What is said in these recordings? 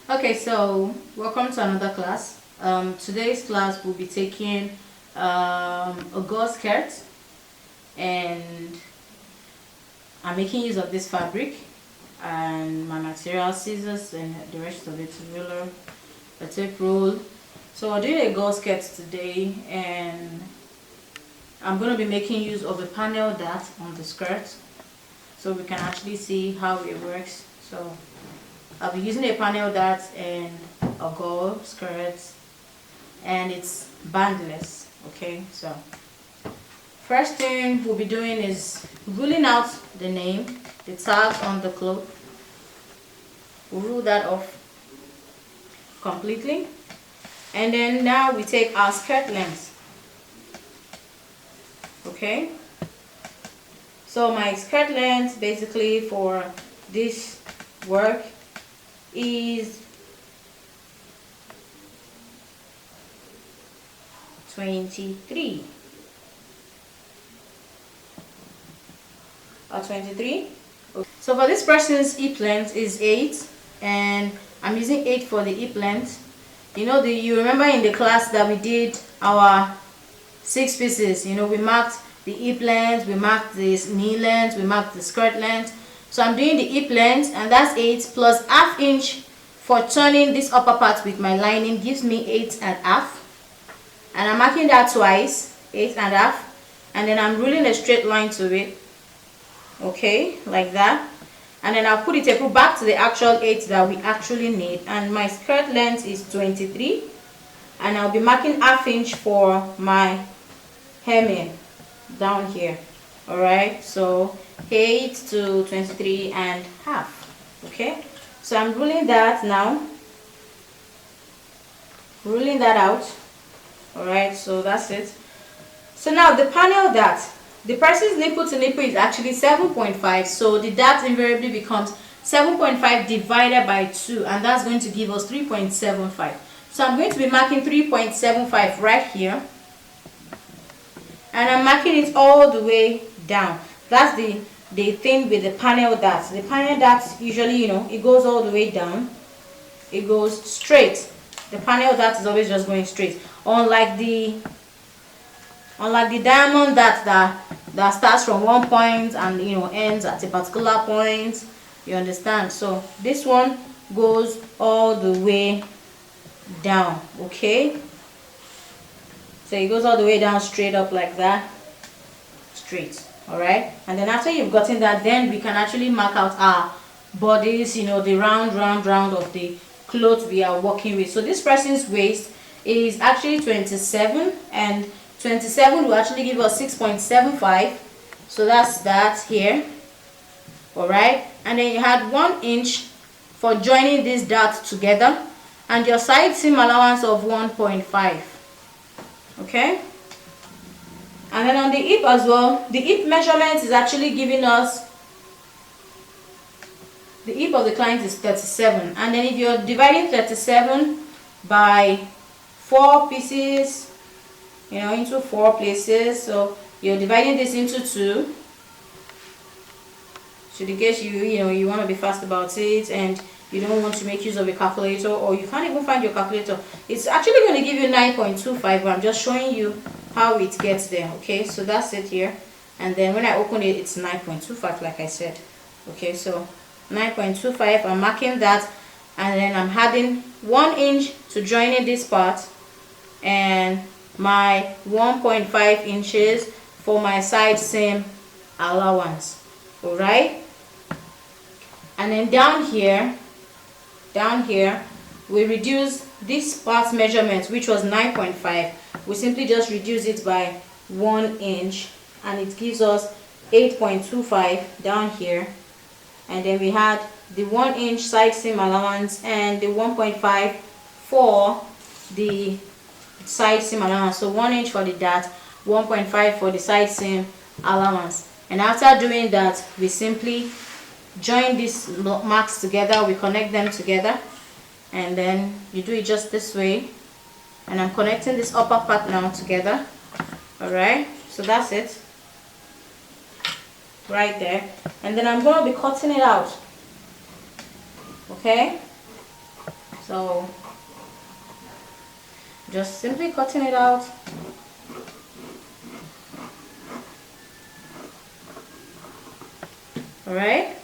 Okay, so welcome to another class. Today's class will be taking a Gore skirt, and I'm making use of this fabric and my material, scissors, and the rest of it, ruler, a tape roll. So I'll do a Gore skirt today, and I'm going to be making use of a panel dart on the skirt, so we can actually see how it works. So I'll be using a panel dart and a Gore skirt, and it's bandless. Okay, so first thing we'll be doing is ruling out the name, the tags on the cloth. We'll rule that off completely, and then now we take our skirt length. Okay, so my skirt length basically for this work is 23 or 23. So for this person's hip length is 8, and I'm using 8 for the hip length. You remember in the class that we did our 6 pieces, we marked the hip length, we marked this knee length, we marked the skirt length. So I'm doing the hip length, and that's 8 plus ½ inch for turning this upper part with my lining gives me 8½. And I'm marking that twice, 8½, and then I'm ruling a straight line to it. Okay, like that. And then I'll put the tape rule back to the actual 8 that we actually need. And my skirt length is 23, and I'll be marking ½ inch for my hemming down here. Alright, so 8 to 23½. Okay, so I'm ruling that now, ruling that out. Alright, so that's it. So now the panel dart, the person's nipple to nipple is actually 7.5, so the dart invariably becomes 7.5 divided by 2, and that's going to give us 3.75. So I'm going to be marking 3.75 right here, and I'm marking it all the way down. That's the thing with the panel dart. The panel dart usually, it goes all the way down. It goes straight. The panel dart is always just going straight. Unlike the diamond dart that starts from one point and ends at a particular point. You understand? So this one goes all the way down. Okay, so it goes all the way down, straight up like that, straight. All right, and then after you've gotten that, then we can actually mark out our bodies, the round of the clothes we are working with. So this person's waist is actually 27, and 27 will actually give us 6.75. so that's that here. All right, and then you had 1 inch for joining these darts together, and your side seam allowance of 1.5. okay, and then on the hip as well, the hip measurement is actually giving us, the hip of the client is 37, and then if you're dividing 37 by 4 pieces, into 4 places, so you're dividing this into 2, so in case you want to be fast about it and you don't want to make use of a calculator, or you can't even find your calculator, it's actually going to give you 9.25, but I'm just showing you how it gets there. Okay, so that's it here, and then when I open it, it's 9.25 like I said. Okay, so 9.25, I'm marking that, and then I'm adding 1 inch to joining this part, and my 1.5 inches for my side seam allowance. All right, and then down here we reduce this part measurement, which was 9.5. we simply just reduce it by 1 inch, and it gives us 8.25 down here. And then we had the 1 inch side seam allowance and the 1.5 for the side seam allowance. So 1 inch for the dart, 1.5 for the side seam allowance. And after doing that, we simply join these marks together, we connect them together, and then you do it just this way. And I'm connecting this upper part now together. All right, so that's it right there, and then I'm going to be cutting it out. Okay, So just simply cutting it out. All right.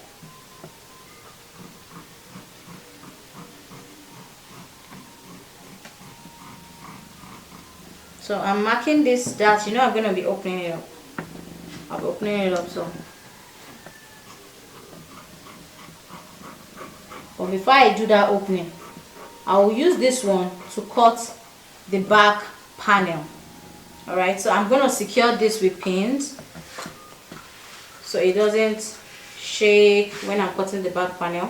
So I'm marking this that I'm going to be opening it up. I'll be opening it up. So but before I do that opening, I will use this one to cut the back panel. All right, so I'm going to secure this with pins so it doesn't shake when I'm cutting the back panel.